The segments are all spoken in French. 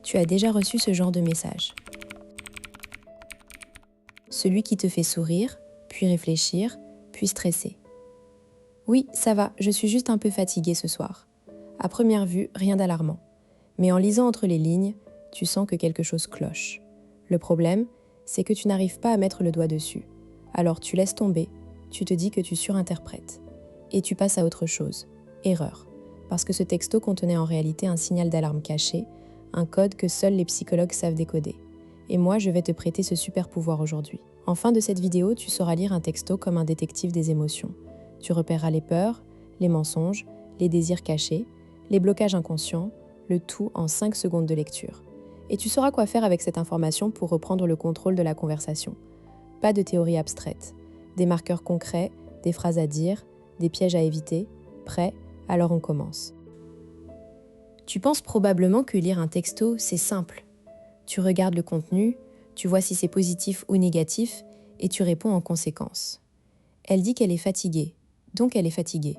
Tu as déjà reçu ce genre de message. Celui qui te fait sourire, puis réfléchir, puis stresser. Oui, ça va, je suis juste un peu fatiguée ce soir. À première vue, rien d'alarmant. Mais en lisant entre les lignes, tu sens que quelque chose cloche. Le problème, c'est que tu n'arrives pas à mettre le doigt dessus. Alors tu laisses tomber, tu te dis que tu surinterprètes. Et tu passes à autre chose. Erreur. Parce que ce texto contenait en réalité un signal d'alarme caché, un code que seuls les psychologues savent décoder. Et moi, je vais te prêter ce super pouvoir aujourd'hui. En fin de cette vidéo, tu sauras lire un texto comme un détective des émotions. Tu repéreras les peurs, les mensonges, les désirs cachés, les blocages inconscients, le tout en 5 secondes de lecture. Et tu sauras quoi faire avec cette information pour reprendre le contrôle de la conversation. Pas de théorie abstraite, des marqueurs concrets, des phrases à dire, des pièges à éviter. Prêt? Alors on commence. Tu penses probablement que lire un texto, c'est simple. Tu regardes le contenu, tu vois si c'est positif ou négatif, et tu réponds en conséquence. Elle dit qu'elle est fatiguée, donc elle est fatiguée.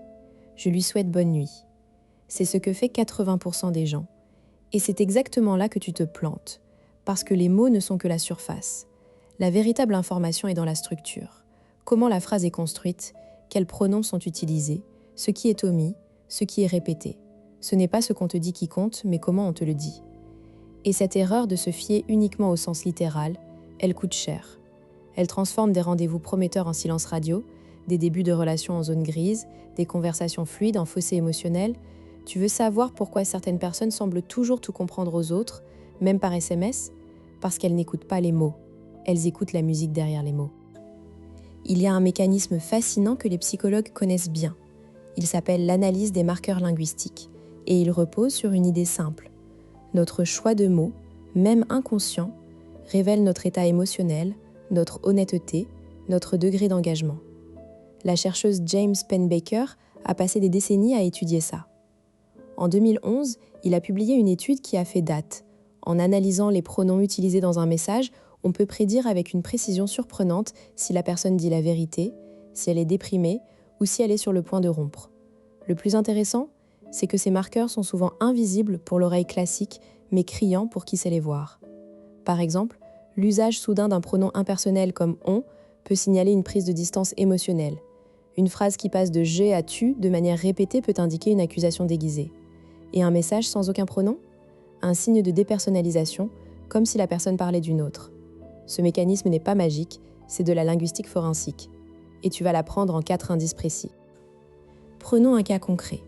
Je lui souhaite bonne nuit. C'est ce que fait 80% des gens. Et c'est exactement là que tu te plantes, parce que les mots ne sont que la surface. La véritable information est dans la structure. Comment la phrase est construite, quels pronoms sont utilisés, ce qui est omis, ce qui est répété. Ce n'est pas ce qu'on te dit qui compte, mais comment on te le dit. Et cette erreur de se fier uniquement au sens littéral, elle coûte cher. Elle transforme des rendez-vous prometteurs en silence radio, des débuts de relations en zone grise, des conversations fluides en fossé émotionnel. Tu veux savoir pourquoi certaines personnes semblent toujours tout comprendre aux autres, même par SMS? Parce qu'elles n'écoutent pas les mots. Elles écoutent la musique derrière les mots. Il y a un mécanisme fascinant que les psychologues connaissent bien. Il s'appelle l'analyse des marqueurs linguistiques, et il repose sur une idée simple. Notre choix de mots, même inconscient, révèle notre état émotionnel, notre honnêteté, notre degré d'engagement. La chercheuse James Pennebaker a passé des décennies à étudier ça. En 2011, il a publié une étude qui a fait date. En analysant les pronoms utilisés dans un message, on peut prédire avec une précision surprenante si la personne dit la vérité, si elle est déprimée ou si elle est sur le point de rompre. Le plus intéressant, c'est que ces marqueurs sont souvent invisibles pour l'oreille classique, mais criants pour qui sait les voir. Par exemple, l'usage soudain d'un pronom impersonnel comme « on » peut signaler une prise de distance émotionnelle. Une phrase qui passe de « j'ai » à « tu » de manière répétée peut indiquer une accusation déguisée. Et un message sans aucun pronom? Un signe de dépersonnalisation, comme si la personne parlait d'une autre. Ce mécanisme n'est pas magique, c'est de la linguistique forensique. Et tu vas l'apprendre en 4 indices précis. Prenons un cas concret.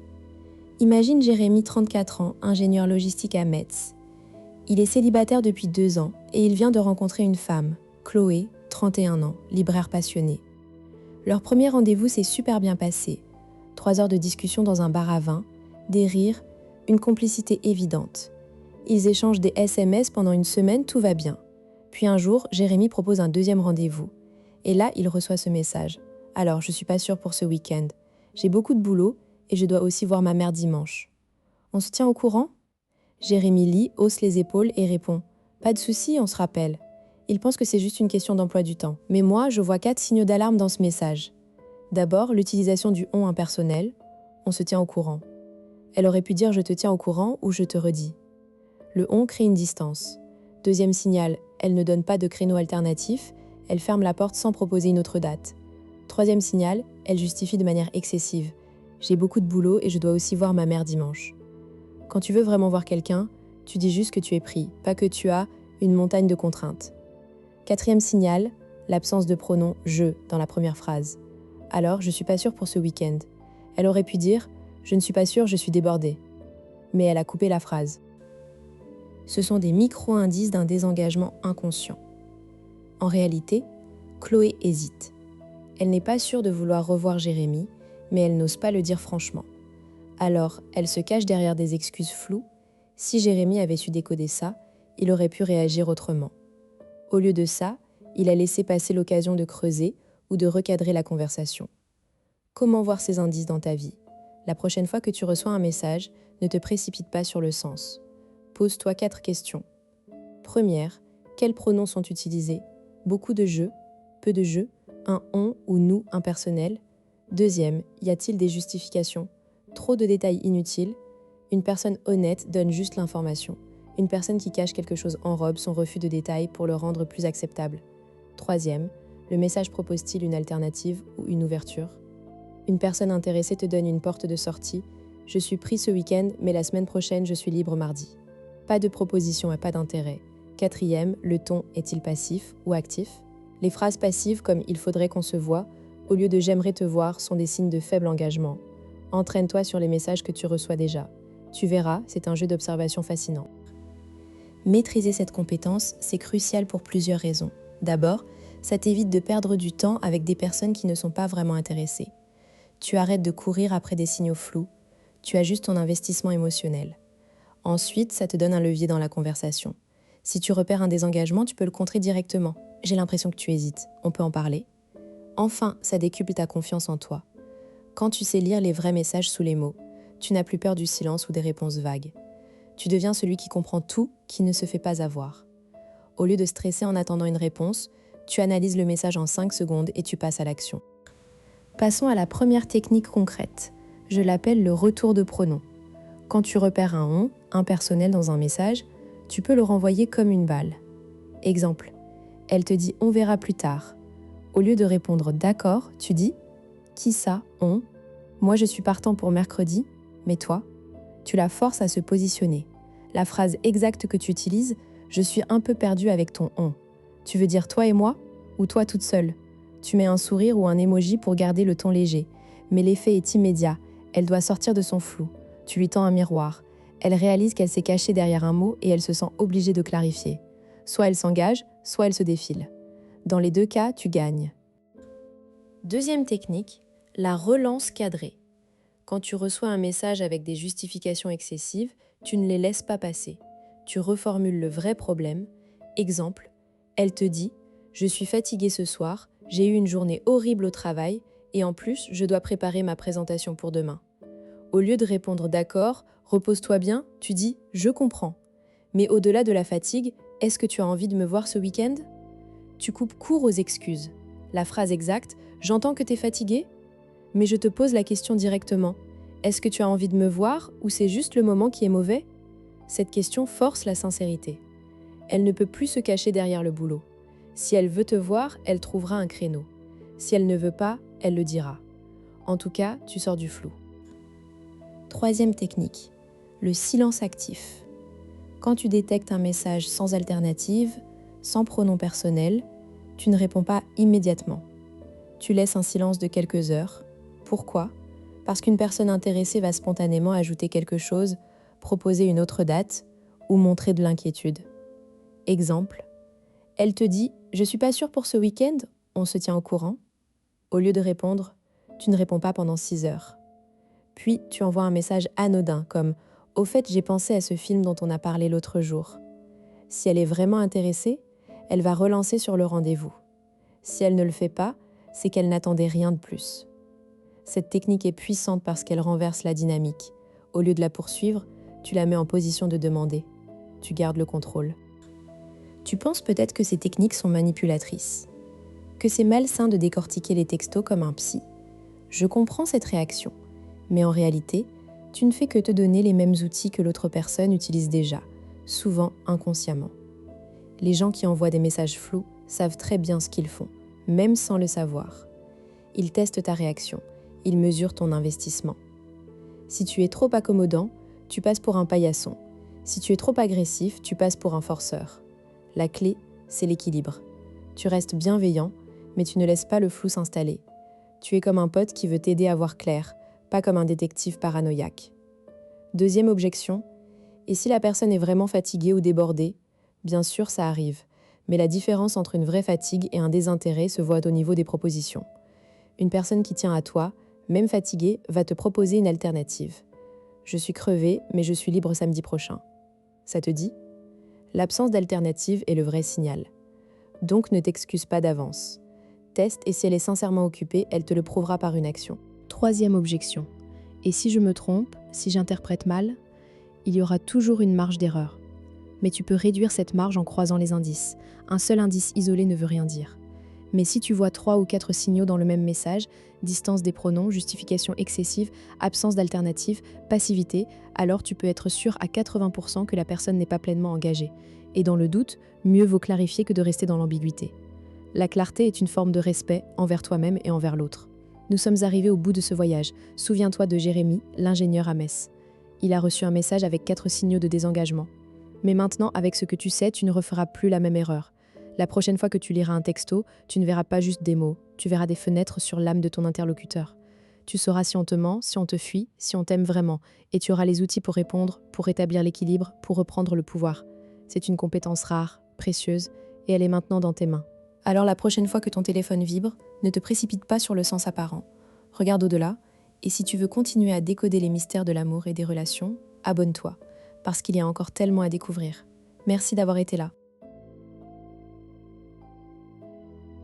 Imagine Jérémy, 34 ans, ingénieur logistique à Metz. Il est célibataire depuis 2 ans et il vient de rencontrer une femme, Chloé, 31 ans, libraire passionnée. Leur premier rendez-vous s'est super bien passé. 3 heures de discussion dans un bar à vin, des rires, une complicité évidente. Ils échangent des SMS pendant une semaine, tout va bien. Puis un jour, Jérémy propose un 2e rendez-vous. Et là, il reçoit ce message. « Alors, je suis pas sûre pour ce week-end. J'ai beaucoup de boulot et je dois aussi voir ma mère dimanche. On se tient au courant ?» Jérémy lit, hausse les épaules et répond « Pas de souci, on se rappelle. » Il pense que c'est juste une question d'emploi du temps. Mais moi, je vois 4 signaux d'alarme dans ce message. D'abord, l'utilisation du « on » impersonnel. On se tient au courant. Elle aurait pu dire « je te tiens au courant » ou « je te redis ». Le « on » crée une distance. 2e signal, elle ne donne pas de créneau alternatif, elle ferme la porte sans proposer une autre date. 3e signal, elle justifie de manière excessive. J'ai beaucoup de boulot et je dois aussi voir ma mère dimanche. Quand tu veux vraiment voir quelqu'un, tu dis juste que tu es pris, pas que tu as une montagne de contraintes. 4e signal, l'absence de pronom « je » dans la première phrase. Alors, je suis pas sûre pour ce week-end. Elle aurait pu dire « je ne suis pas sûre, je suis débordée ». Mais elle a coupé la phrase. Ce sont des micro-indices d'un désengagement inconscient. En réalité, Chloé hésite. Elle n'est pas sûre de vouloir revoir Jérémy, mais elle n'ose pas le dire franchement. Alors, elle se cache derrière des excuses floues. Si Jérémy avait su décoder ça, il aurait pu réagir autrement. Au lieu de ça, il a laissé passer l'occasion de creuser ou de recadrer la conversation. Comment voir ces indices dans ta vie? La prochaine fois que tu reçois un message, ne te précipite pas sur le sens. Pose-toi 4 questions. Première, quels pronoms sont utilisés? Beaucoup de je, peu de je, un on ou nous impersonnel. Deuxième, y a-t-il des justifications? Trop de détails inutiles? Une personne honnête donne juste l'information. Une personne qui cache quelque chose enrobe son refus de détail pour le rendre plus acceptable. Troisième, le message propose-t-il une alternative ou une ouverture? Une personne intéressée te donne une porte de sortie. Je suis pris ce week-end, mais la semaine prochaine, je suis libre mardi. Pas de proposition et pas d'intérêt. Quatrième, le ton est-il passif ou actif? Les phrases passives comme « il faudrait qu'on se voit » au lieu de « j'aimerais te voir » sont des signes de faible engagement. Entraîne-toi sur les messages que tu reçois déjà. Tu verras, c'est un jeu d'observation fascinant. Maîtriser cette compétence, c'est crucial pour plusieurs raisons. D'abord, ça t'évite de perdre du temps avec des personnes qui ne sont pas vraiment intéressées. Tu arrêtes de courir après des signaux flous, tu ajustes ton investissement émotionnel. Ensuite, ça te donne un levier dans la conversation. Si tu repères un désengagement, tu peux le contrer directement. J'ai l'impression que tu hésites, on peut en parler. Enfin, ça décuple ta confiance en toi. Quand tu sais lire les vrais messages sous les mots, tu n'as plus peur du silence ou des réponses vagues. Tu deviens celui qui comprend tout, qui ne se fait pas avoir. Au lieu de stresser en attendant une réponse, tu analyses le message en 5 secondes et tu passes à l'action. Passons à la première technique concrète. Je l'appelle le retour de pronom. Quand tu repères un « on » impersonnel dans un message, tu peux le renvoyer comme une balle. Exemple, elle te dit « on verra plus tard ». Au lieu de répondre « d'accord », tu dis « qui ça, on ?» Moi je suis partant pour mercredi, mais toi? Tu la forces à se positionner. La phrase exacte que tu utilises « je suis un peu perdu avec ton « on ». Tu veux dire « toi et moi » ou « toi toute seule ». Tu mets un sourire ou un emoji pour garder le ton léger. Mais l'effet est immédiat. Elle doit sortir de son flou. Tu lui tends un miroir. Elle réalise qu'elle s'est cachée derrière un mot et elle se sent obligée de clarifier. Soit elle s'engage, soit elle se défile. Dans les deux cas, tu gagnes. Deuxième technique, la relance cadrée. Quand tu reçois un message avec des justifications excessives, tu ne les laisses pas passer. Tu reformules le vrai problème. Exemple, elle te dit « je suis fatiguée ce soir, j'ai eu une journée horrible au travail et en plus, je dois préparer ma présentation pour demain. » Au lieu de répondre « d'accord, repose-toi bien », tu dis « je comprends ». Mais au-delà de la fatigue, est-ce que tu as envie de me voir ce week-end? Tu coupes court aux excuses. La phrase exacte « j'entends que tu es fatigué ?» Mais je te pose la question directement. Est-ce que tu as envie de me voir ou c'est juste le moment qui est mauvais? Cette question force la sincérité. Elle ne peut plus se cacher derrière le boulot. Si elle veut te voir, elle trouvera un créneau. Si elle ne veut pas, elle le dira. En tout cas, tu sors du flou. Troisième technique, le silence actif. Quand tu détectes un message sans alternative, sans pronom personnel, tu ne réponds pas immédiatement. Tu laisses un silence de quelques heures. Pourquoi? Parce qu'une personne intéressée va spontanément ajouter quelque chose, proposer une autre date ou montrer de l'inquiétude. Exemple, elle te dit « je suis pas sûre pour ce week-end, on se tient au courant ?» Au lieu de répondre, tu ne réponds pas pendant 6 heures. Puis tu envoies un message anodin comme « au fait, j'ai pensé à ce film dont on a parlé l'autre jour ». Si elle est vraiment intéressée, elle va relancer sur le rendez-vous. Si elle ne le fait pas, c'est qu'elle n'attendait rien de plus. Cette technique est puissante parce qu'elle renverse la dynamique. Au lieu de la poursuivre, tu la mets en position de demander. Tu gardes le contrôle. Tu penses peut-être que ces techniques sont manipulatrices, que c'est malsain de décortiquer les textos comme un psy. Je comprends cette réaction, mais en réalité, tu ne fais que te donner les mêmes outils que l'autre personne utilise déjà, souvent inconsciemment. Les gens qui envoient des messages flous savent très bien ce qu'ils font, même sans le savoir. Ils testent ta réaction, ils mesurent ton investissement. Si tu es trop accommodant, tu passes pour un paillasson. Si tu es trop agressif, tu passes pour un forceur. La clé, c'est l'équilibre. Tu restes bienveillant, mais tu ne laisses pas le flou s'installer. Tu es comme un pote qui veut t'aider à voir clair, pas comme un détective paranoïaque. Deuxième objection, et si la personne est vraiment fatiguée ou débordée? Bien sûr, ça arrive, mais la différence entre une vraie fatigue et un désintérêt se voit au niveau des propositions. Une personne qui tient à toi, même fatiguée, va te proposer une alternative. Je suis crevée, mais je suis libre samedi prochain. Ça te dit? L'absence d'alternative est le vrai signal. Donc ne t'excuse pas d'avance. Teste et si elle est sincèrement occupée, elle te le prouvera par une action. Troisième objection. Et si je me trompe, si j'interprète mal, il y aura toujours une marge d'erreur. Mais tu peux réduire cette marge en croisant les indices. Un seul indice isolé ne veut rien dire. Mais si tu vois 3 ou 4 signaux dans le même message, distance des pronoms, justification excessive, absence d'alternative, passivité, alors tu peux être sûr à 80% que la personne n'est pas pleinement engagée. Et dans le doute, mieux vaut clarifier que de rester dans l'ambiguïté. La clarté est une forme de respect envers toi-même et envers l'autre. Nous sommes arrivés au bout de ce voyage. Souviens-toi de Jérémy, l'ingénieur à Metz. Il a reçu un message avec 4 signaux de désengagement. Mais maintenant, avec ce que tu sais, tu ne referas plus la même erreur. La prochaine fois que tu liras un texto, tu ne verras pas juste des mots, tu verras des fenêtres sur l'âme de ton interlocuteur. Tu sauras si on te ment, si on te fuit, si on t'aime vraiment, et tu auras les outils pour répondre, pour rétablir l'équilibre, pour reprendre le pouvoir. C'est une compétence rare, précieuse, et elle est maintenant dans tes mains. Alors la prochaine fois que ton téléphone vibre, ne te précipite pas sur le sens apparent. Regarde au-delà, et si tu veux continuer à décoder les mystères de l'amour et des relations, abonne-toi, parce qu'il y a encore tellement à découvrir. Merci d'avoir été là.